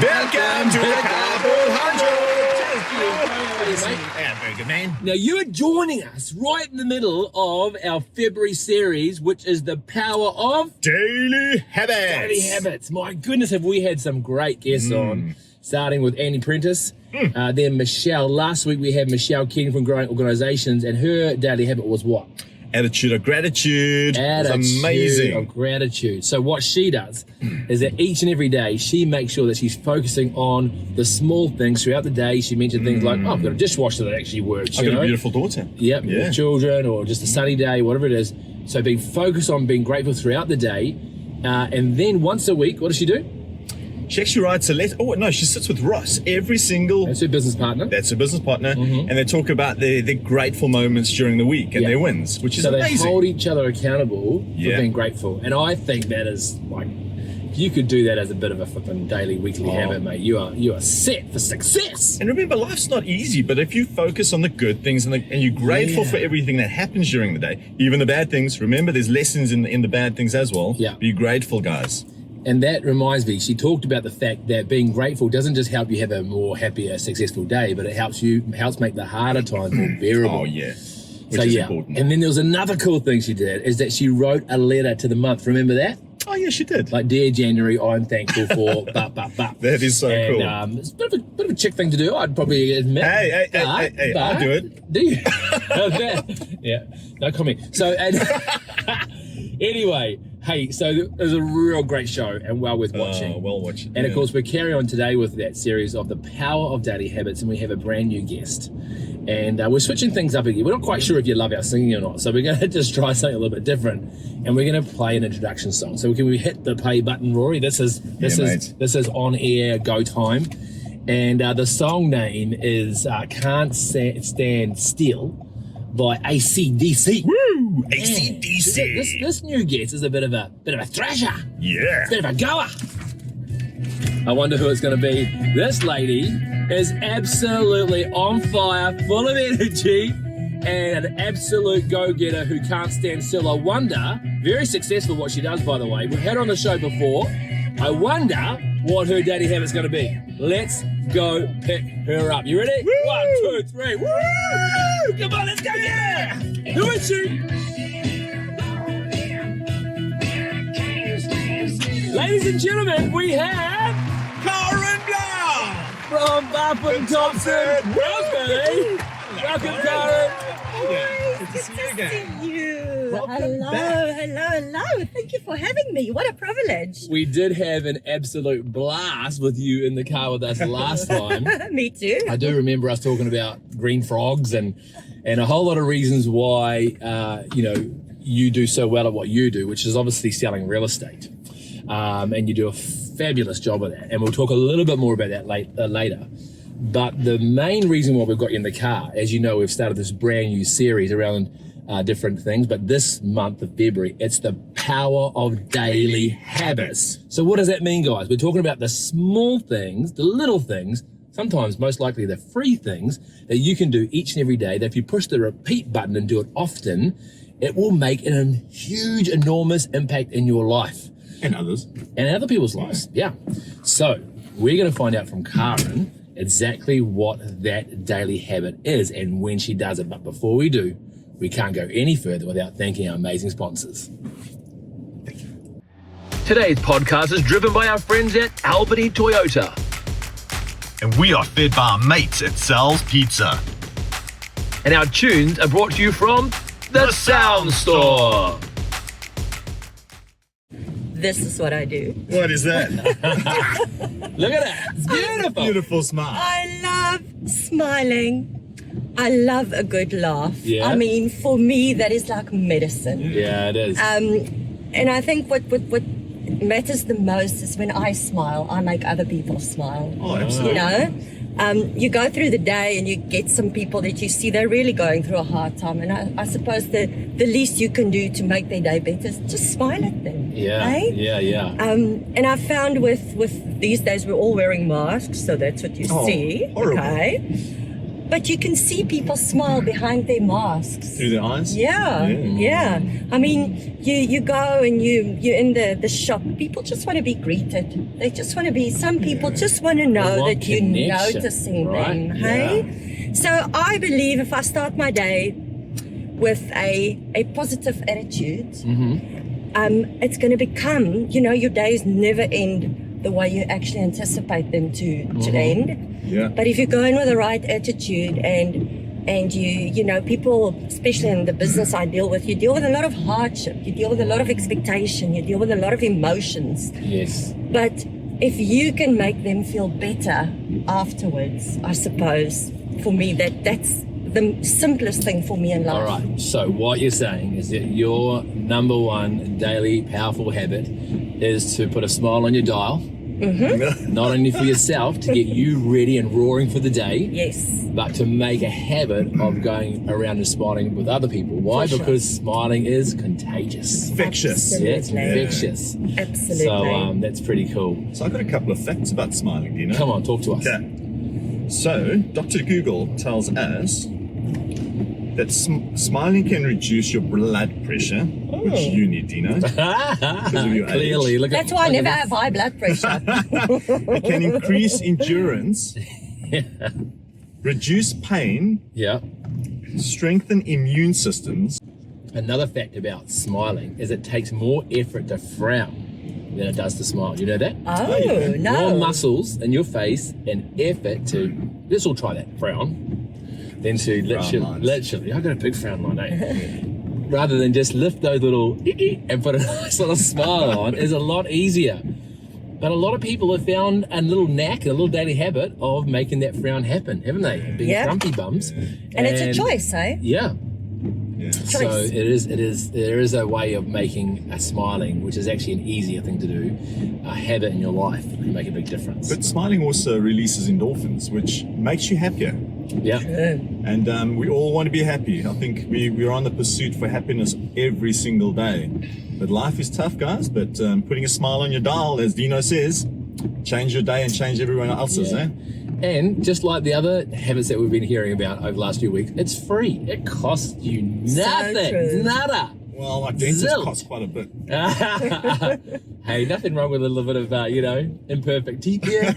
Welcome to the CARPOOL Honchos. Yeah, very good, man. Now, you are joining us right in the middle of our February series, which is the power of Daily habits. daily habits. My goodness, have we had some great guests on, starting with Annie Prentice, then Michelle. Last week we had Michelle King from Growing Organizations, and her daily habit was what? Attitude of gratitude. It's amazing. Of gratitude. So what she does is that each and every day she makes sure that she's focusing on the small things throughout the day. She mentioned things like, oh, I've got a dishwasher that actually works. I've got a beautiful daughter. Yep, with children, or just a sunny day, whatever it is. So being focused on being grateful throughout the day. And then once a week, what does she do? She actually writes a letter. Oh, no, she sits with Ross every single... That's her business partner. That's her business partner. And they talk about their grateful moments during the week and their wins, which is amazing. So they hold each other accountable for being grateful. And I think that is like... You could do that as a bit of a flipping daily, weekly habit, mate. You are set for success. And remember, life's not easy, but if you focus on the good things and you're grateful for everything that happens during the day, even the bad things, remember there's lessons in the bad things as well. Yeah. Be grateful, guys. And that reminds me, she talked about the fact that being grateful doesn't just help you have a more happier, successful day, but it helps make the harder times more bearable. Oh, yeah. Which is important. And then there was another cool thing she did, is that she wrote a letter to the month. Remember that? Oh, yeah, she did. Like, Dear January, I'm thankful for That is so cool. It's a bit of a chick thing to do, I'd probably admit. Hey, I'll do it. Do you? Yeah, no comment. So, anyway, hey, so it was a real great show and well worth watching. Well watched. And of course, we carry on today with that series of the power of daily habits, and we have a brand new guest. And we're switching things up again. We're not quite sure if you love our singing or not, so we're going to just try something a little bit different, and we're going to play an introduction song. So can we hit the play button, Rory? This is on air go time, and the song name is "Can't Stand Still" by AC/DC. Woo! AC/DC. This new guest is a bit of a thrasher. Yeah. Bit of a goer. I wonder who it's going to be. This lady is absolutely on fire, full of energy, and an absolute go-getter who can't stand still. I wonder, very successful what she does, by the way. We've had her on the show before. I wonder what her daily habit's going to be. Let's go pick her up. You ready? Woo! 1, 2, 3. Woo! Come on, let's go get her! Who is she? Ladies and gentlemen, we have Karin Blaauw from Barfoot Thompson Find. Welcome, Karin. Good to see you again. Hello. Thank you for having me. What a privilege. We did have an absolute blast with you in the car with us last time. Me too. I do remember us talking about green frogs and a whole lot of reasons why you do so well at what you do, which is obviously selling real estate. And you do a fabulous job of that. And we'll talk a little bit more about that later. But the main reason why we've got you in the car, as you know, we've started this brand new series around different things. But this month of February, it's the power of daily habits. So what does that mean, guys? We're talking about the small things, the little things, sometimes most likely the free things that you can do each and every day, that if you push the repeat button and do it often, it will make a huge, enormous impact in your life. And others. And other people's lives, yeah. So we're going to find out from Karin exactly what that daily habit is and when she does it. But before we do, we can't go any further without thanking our amazing sponsors. Thank you. Today's podcast is driven by our friends at Albany Toyota. And we are fed by our mates at Sal's Pizza. And our tunes are brought to you from The Sound Store. This is what I do. What is that? Look at that. It's beautiful. Beautiful smile. I love smiling. I love a good laugh. Yeah. I mean, for me, that is like medicine. Yeah, it is. And I think what matters the most is when I smile, I make other people smile. Oh, absolutely. You know? You go through the day and you get some people that you see they're really going through a hard time, and I suppose the least you can do to make their day better is just smile at them. Yeah, right? yeah. And I found with these days we're all wearing masks, so that's what you see. Horrible. Okay. but you can see people smile behind their masks. Through their eyes? Yeah. I mean, you go and you're in the shop. People just want to be greeted. They just want to be. Some people just want to know want that you're connection, noticing right? them. Hey. So I believe if I start my day with a positive attitude, it's going to become. Your days never end the way you actually anticipate them to end. Yeah. But if you go in with the right attitude and you people, especially in the business I deal with, you deal with a lot of hardship, you deal with a lot of expectation, you deal with a lot of emotions. Yes. But if you can make them feel better afterwards, I suppose, for me, that's the simplest thing for me in life. All right. So what you're saying is that your number one daily powerful habit is to put a smile on your dial. Not only for yourself to get you ready and roaring for the day, Yes. but to make a habit of going around and smiling with other people. Why? For sure. Because smiling is contagious. Infectious. Yeah, it's Absolutely. infectious. Absolutely. So that's pretty cool. So I've got a couple of facts about smiling, Dino. Come on, talk to us. Okay. So, Dr. Google tells us that smiling can reduce your blood pressure, which you need, Dino, because of your Clearly, age. look at That's why I look never at have high blood pressure. It can increase endurance, reduce pain, Yeah. strengthen immune systems. Another fact about smiling is it takes more effort to frown than it does to smile. You know that? Oh, no. More muscles in your face and effort to, let's all try that, frown, than to literally, I've got a big frown line, eh? Rather than just lift those little and put a nice little smile on is a lot easier. But a lot of people have found a little knack, a little daily habit of making that frown happen, haven't they? Being Yeah. grumpy bums. And it's a choice, eh? Yeah. Yeah. So Choice. there is a way of making a smiling, which is actually an easier thing to do, a habit in your life that can make a big difference. But smiling also releases endorphins, which makes you happier. Yeah. And we all want to be happy. I think we're on the pursuit for happiness every single day. But life is tough, guys. But putting a smile on your dial, as Dino says, change your day and change everyone else's, Yeah. eh? And just like the other habits that we've been hearing about over the last few weeks, it's free. It costs you nothing. true. Nada. Well, like dentists Zilch. cost quite a bit. Hey, nothing wrong with a little bit of, imperfect teeth here.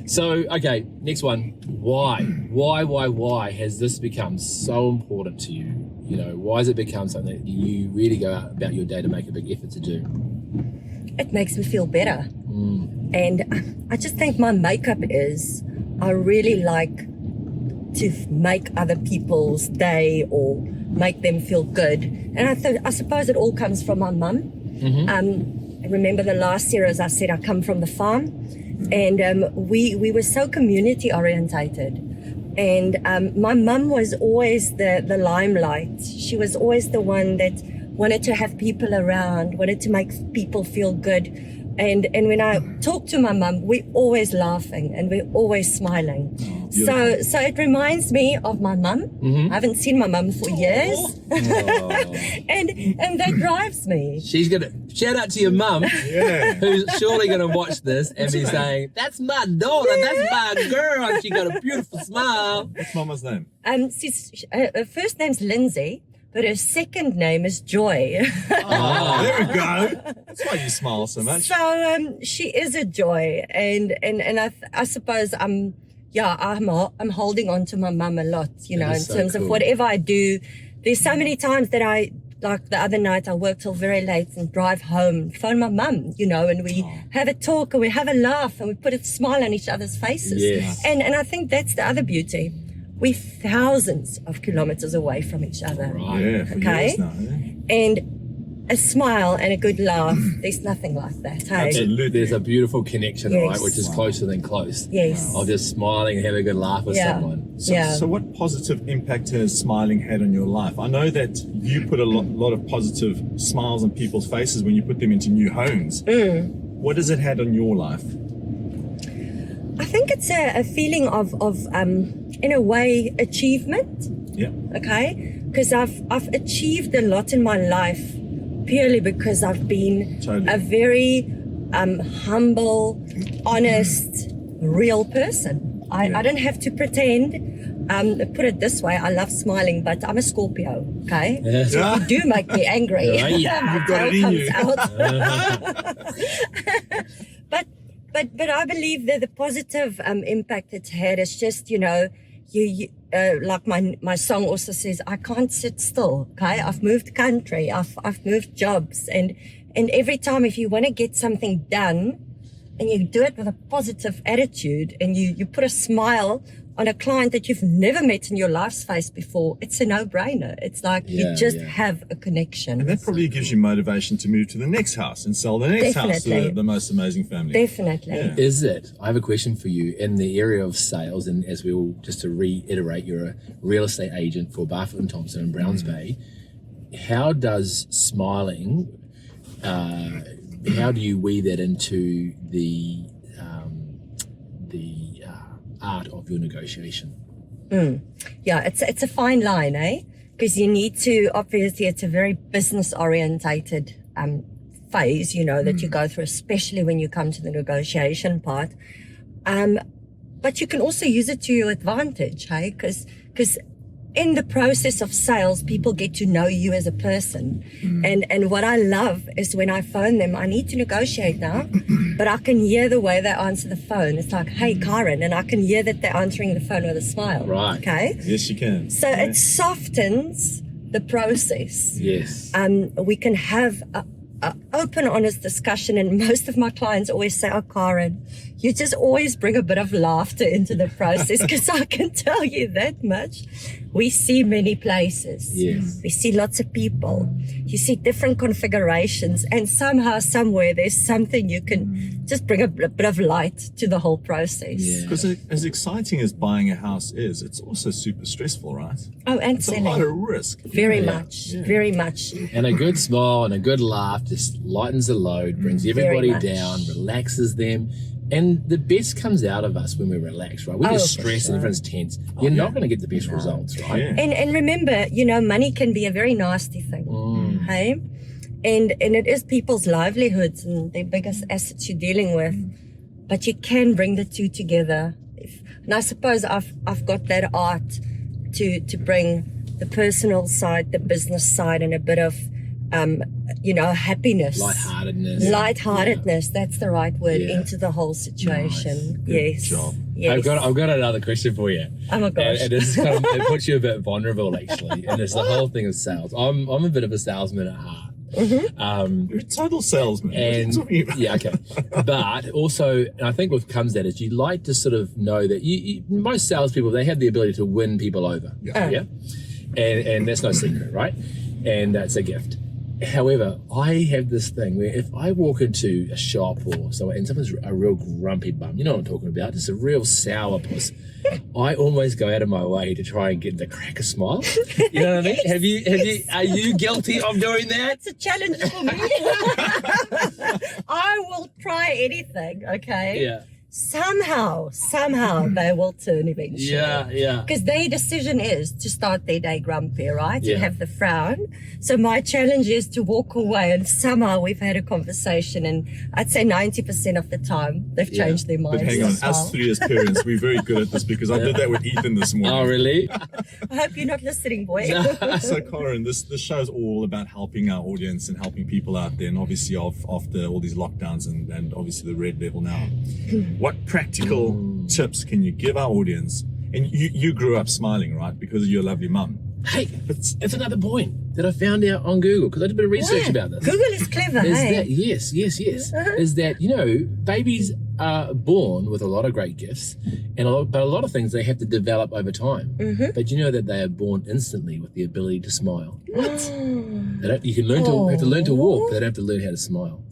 So, okay, next one. Why has this become so important to you? Why has it become something that you really go out about your day to make a big effort to do? It makes me feel better. And I just think my makeup is, I really like to make other people's day or make them feel good. And I suppose it all comes from my mum. I remember the last year, as I said, I come from the farm, and we were so community orientated. And my mum was always the limelight. She was always the one that wanted to have people around, wanted to make people feel good. And when I talk to my mum, we're always laughing and we're always smiling. So it reminds me of my mum. I haven't seen my mum for years. and that drives me. She's gonna shout out to your mum, who's surely gonna watch this and be saying, "That's my daughter, that's my girl, and she got a beautiful smile." What's Mama's name? Her first name's Lindsay, but her second name is Joy. Oh, there we go. That's why you smile so much. So she is a joy, and I suppose I'm holding on to my mum a lot, in so terms of cool. whatever I do. There's so many times that like the other night, I worked till very late and drive home, phone my mum, and we have a talk and we have a laugh and we put a smile on each other's faces. Yes. And I think that's the other beauty. We're thousands of kilometers away from each other. Right. Yeah, for Okay. years now. Yeah. And a smile and a good laugh, there's nothing like that. Hey? Absolutely. There's a beautiful connection, Yes. right, which is closer than close. Yes. Of just smiling and having a good laugh with Yeah. someone. So what positive impact has smiling had on your life? I know that you put a lot of positive smiles on people's faces when you put them into new homes. What has it had on your life? I think it's a feeling of in a way, achievement. Yeah. Okay, because I've achieved a lot in my life purely because I've been Totally. a very humble, honest, real person. I don't have to pretend. Put it this way, I love smiling, but I'm a Scorpio, okay? Yeah. So if you do make me angry, Yeah, yeah. my You've got tail it in comes you. out. But I believe that the positive impact it's had is just, you know, you like my song also says, I can't sit still, okay? I've moved country, I've moved jobs, and every time if you want to get something done and you do it with a positive attitude and you put a smile on a client that you've never met in your life's face before, it's a no-brainer. It's like you just have a connection. And that probably gives you motivation to move to the next house and sell the next house to the most amazing family. Definitely. Yeah. Is it? I have a question for you in the area of sales, and as we all, just to reiterate, you're a real estate agent for Barfoot Thompson in Browns Bay. How does smiling, how do you weave that into the art of your negotiation? Yeah, it's a fine line, because you need to, obviously it's a very business orientated phase, you know, that you go through, especially when you come to the negotiation part, but you can also use it to your advantage, because in the process of sales, people get to know you as a person. And what I love is when I phone them, I need to negotiate now, but I can hear the way they answer the phone. It's like, hey, Karin, and I can hear that they're answering the phone with a smile. Right. Okay. Yes, you can. So it softens the process. Yes. We can have a open, honest discussion, and most of my clients always say, oh, Karin, you just always bring a bit of laughter into the process, because I can tell you that much. We see many places. Yes. We see lots of people. You see different configurations, and somehow, somewhere, there's something you can just bring a bit of light to the whole process. Yeah. Because as exciting as buying a house is, it's also super stressful, right? Oh, and It's a lot selling. of risk. Very much, very much. And a good smile and a good laugh just lightens the load, brings everybody much. down, relaxes them. And the best comes out of us when we relax, right? We're just for stressed and sure. everyone's tense. You're not going to get the best results, right? Yeah. And remember, you know, money can be a very nasty thing, hey? And it is people's livelihoods and their biggest assets you're dealing with. But you can bring the two together. And I suppose I've got that art to bring the personal side, the business side, and a bit of you know, happiness. Lightheartedness. That's the right word, Yeah. into the whole situation. Good Yes. job. Yes. I've got another question for you. Oh my gosh. And it's kind of, it puts you a bit vulnerable, actually. And it's the whole thing of sales. I'm a bit of a salesman at heart. You're a total salesman. What are you And talking about? yeah, okay. But also, I think what comes that is you like to sort of know that most salespeople, they have the ability to win people over. Yeah. And that's no secret, right? And that's a gift. However, I have this thing where if I walk into a shop or somewhere and someone's a real grumpy bum, you know what I'm talking about, just a real sourpuss, I always go out of my way to try and get the crack a smile. You know what I mean? Are you guilty of doing that? It's a challenge for me. I will try anything, okay? Yeah. Somehow they will turn eventually. Yeah. Because their decision is to start their day grumpy, right? Yeah. To have the frown. So my challenge is to walk away, and somehow we've had a conversation, and I'd say 90% of the time they've changed their minds. But hang on, as well. us three as parents, we're very good at this because I did that with Ethan this morning. Oh, really? I hope you're not listening, boy. So, Karin, this show is all about helping our audience and helping people out there, and obviously after all these lockdowns and obviously the red level now. What practical tips can you give our audience? And you grew up smiling, right? Because of your lovely mum. Hey, it's another point that I found out on Google, because I did a bit of research about this. Google is clever, Is hey? that, yes. Is that, you know, babies are born with a lot of great gifts, and but a lot of things they have to develop over time. But you know that they are born instantly with the ability to smile. You can learn to have to learn to walk, but they don't have to learn how to smile.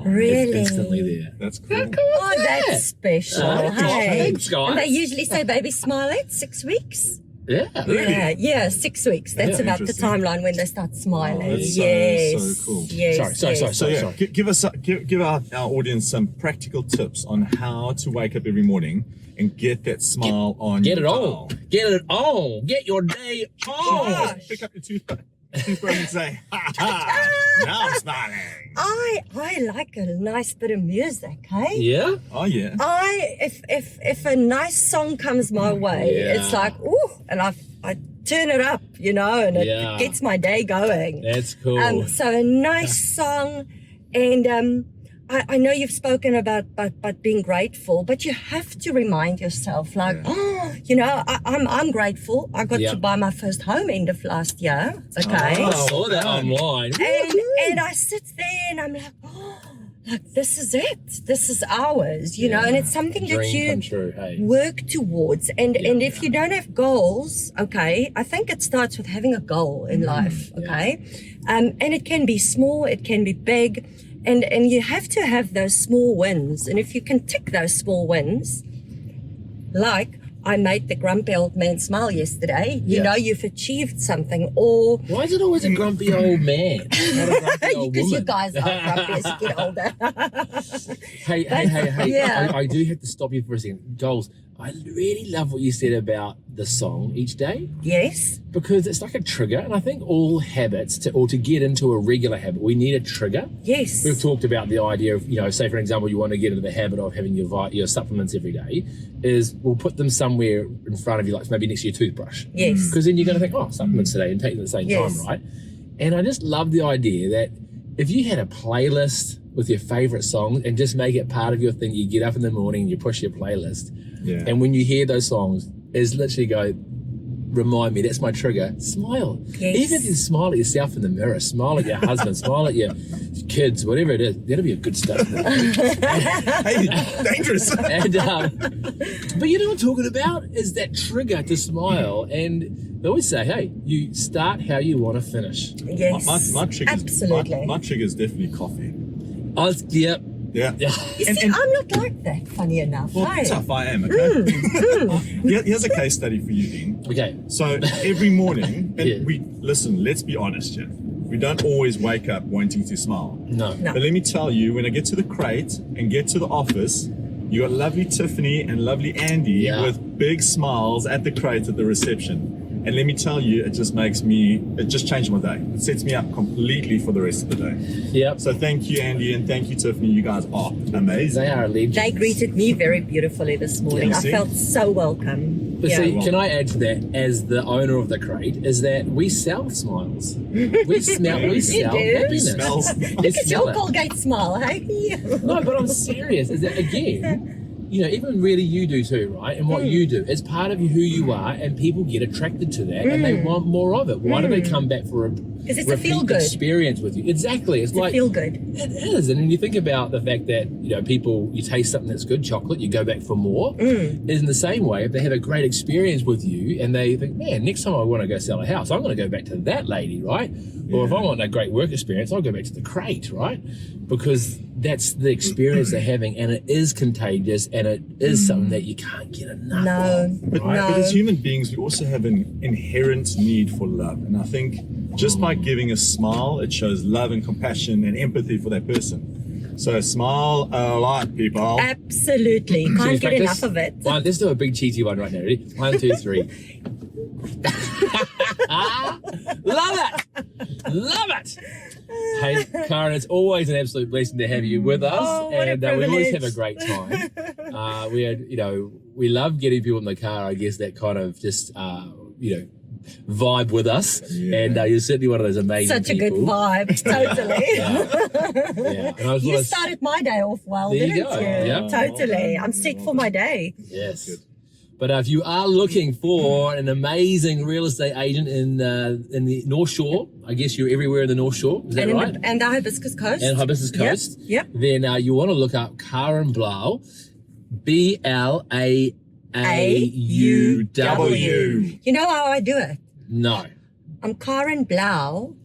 Really? It's instantly there. That's cool. Oh, that's special. Hey. Thanks, guys. And they usually say babies smile at 6 weeks. Yeah. Yeah, 6 weeks. That's about the interesting. timeline when they start smiling. Oh, that's yes. so cool. Yes. Sorry. So yeah, give our audience some practical tips on how to wake up every morning and get that smile on Get your it dial. on. Get it on. Get your day on. Pick up your toothpaste. Toothbrush and say, ha ha, now I'm smiling. I like a nice bit of music, hey? Yeah? Oh yeah. If a nice song comes my way, Yeah. it's like, ooh, and I turn it up, you know, and it Yeah. gets my day going. That's cool. So a nice song, and I know you've spoken about being grateful, but you have to remind yourself, like, oh, you know, I'm grateful. I got Yeah. to buy my first home end of last year. Okay. I Oh, saw that online. And I sit there and I'm like, oh, like this is it. This is ours, you know, and it's something that Dream you come true, hey. work towards. And if you don't have goals, okay, I think it starts with having a goal in life, okay? And it can be small, it can be big, and you have to have those small wins. And if you can tick those small wins, like I made the grumpy old man smile yesterday, you know, you've achieved something. Or Why is it always a grumpy old man? Not a grumpy old because you woman? guys are grumpy as you get older. Hey, Yeah. I do have to stop you for a second. Goals, I really love what you said about the song each day, Yes. because it's like a trigger, and I think all habits, to get into a regular habit, we need a trigger. Yes. We've talked about the idea of, you know, say for example, you want to get into the habit of having your supplements every day, is we'll put them somewhere in front of you, like maybe next to your toothbrush. Yes. Because then you're going to think, oh, supplements today, and take them at the same Yes. time, right? And I just love the idea that if you had a playlist with your favorite songs and just make it part of your thing, you get up in the morning, you push your playlist, Yeah. and when you hear those songs, is literally go, remind me, that's my trigger, smile. Yes. Even if you smile at yourself in the mirror, smile at your husband, smile at your kids, whatever it is, that'll be a good start. Hey, dangerous. And but you know what I'm talking about is that trigger to smile. And they always say, hey, you start how you want to finish. Yes. My trigger's, absolutely. my trigger's definitely coffee. Yep. Yeah. Yeah. You see, I'm not like that, funny enough. Well, hey? tough I am, okay? Here's a case study for you, Dean. Okay. So every morning, and Yeah. let's be honest, Jeff. We don't always wake up wanting to smile. No. No. But let me tell you, when I get to the crate and get to the office, you got lovely Tiffany and lovely Andy Yeah. with big smiles at the crate at the reception. And let me tell you, it just changed my day. It sets me up completely for the rest of the day. Yep. So thank you, Andy, and thank you, Tiffany. You guys are amazing. They are legends. They greeted me very beautifully this morning. Yeah, I see? felt so welcome. But Yeah. see, can I add to that, as the owner of the crate, is that we sell smiles. We sell do? happiness. Smells. It's Look at your it. Colgate smile, hey? No, but I'm serious. Is that again, you know, even really you do too, right? And what you do is part of who you are, and people get attracted to that and they want more of it. Why do they come back for a Because it's a repeat feel-good. experience with you? Exactly. It's like Feel good. it is. And when you think about the fact that, you know, people, you taste something that's good, chocolate, you go back for more. Is in the same way, if they have a great experience with you and they think, man, next time I want to go sell a house, I'm going to go back to that lady, right? Or if I want a great work experience, I'll go back to the crate, right? Because that's the experience they're having, and it is contagious, and it is something that you can't get enough No, of. But as human beings, we also have an inherent need for love. And I think just by giving a smile, it shows love and compassion and empathy for that person. So smile a lot, people. Absolutely. Should we Can't get practice? enough of it. One, let's do a big cheesy one right now. Ready? 1, 2, 3. Love it! Love it! Hey, Karin, it's always an absolute blessing to have you with us, Oh, what a and we always have a privilege. great time. We had, you know, we love getting people in the car. I guess that kind of just, you know, vibe with us, and you're certainly one of those amazing Such a people. good vibe. Totally. Yeah, and I was You started my day off well, There you didn't go. you? Yeah. Totally. I'm set for my day. Yes. But if you are looking for an amazing real estate agent in the North Shore, I guess you're everywhere in the North Shore, is that And, right? and the Hibiscus Coast. And Hibiscus Coast. Yep. Then you want to look up Karin Blaauw, Blauw. You know how I do it? No. I'm Karin Blaauw.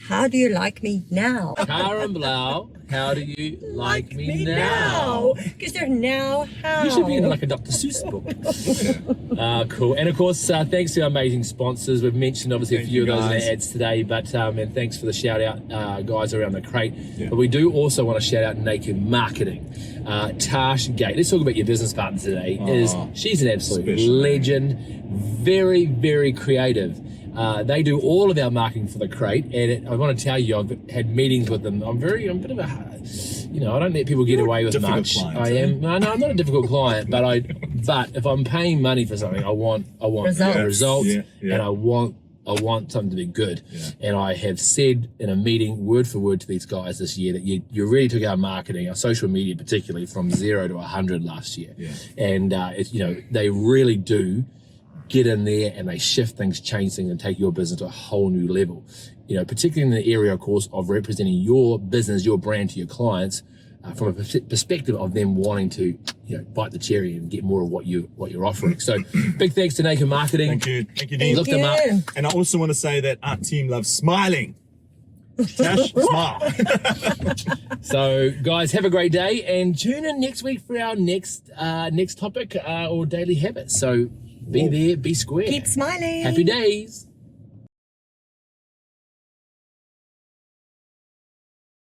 How do you like me now? Karin Blaauw, how do you like me now? Because they're now how. You should be in like a Dr. Seuss book. Cool. And of course, thanks to our amazing sponsors. We've mentioned obviously Thank a few you, of those in guys. the ads today, but and thanks for the shout out, guys around the crate. Yeah. But we do also want to shout out Naked Marketing. Tash Gate. Let's talk about your business partner today. She's an absolute special. legend, very, very creative. They do all of our marketing for the crate, and I want to tell you, I've had meetings with them. I'm a bit of a, I don't let people get away with difficult much. client, I am. No, I'm not a difficult client, but if I'm paying money for something, I want results, and I want something to be good. Yeah. And I have said in a meeting, word for word, to these guys this year that you really took our marketing, our social media particularly, from 0 to 100 last year. Yeah. And they really do get in there and they shift things, change things, and take your business to a whole new level. Particularly in the area, of course, of representing your business, your brand to your clients, from a perspective of them wanting to, bite the cherry and get more of what you're offering. So, big thanks to Naked Marketing. Thank you, Dean. Look them up. And I also want to say that our team loves smiling. Tash, smile. So, guys, have a great day and tune in next week for our next topic or daily habits. So, be there, be square. Keep smiling. Happy days.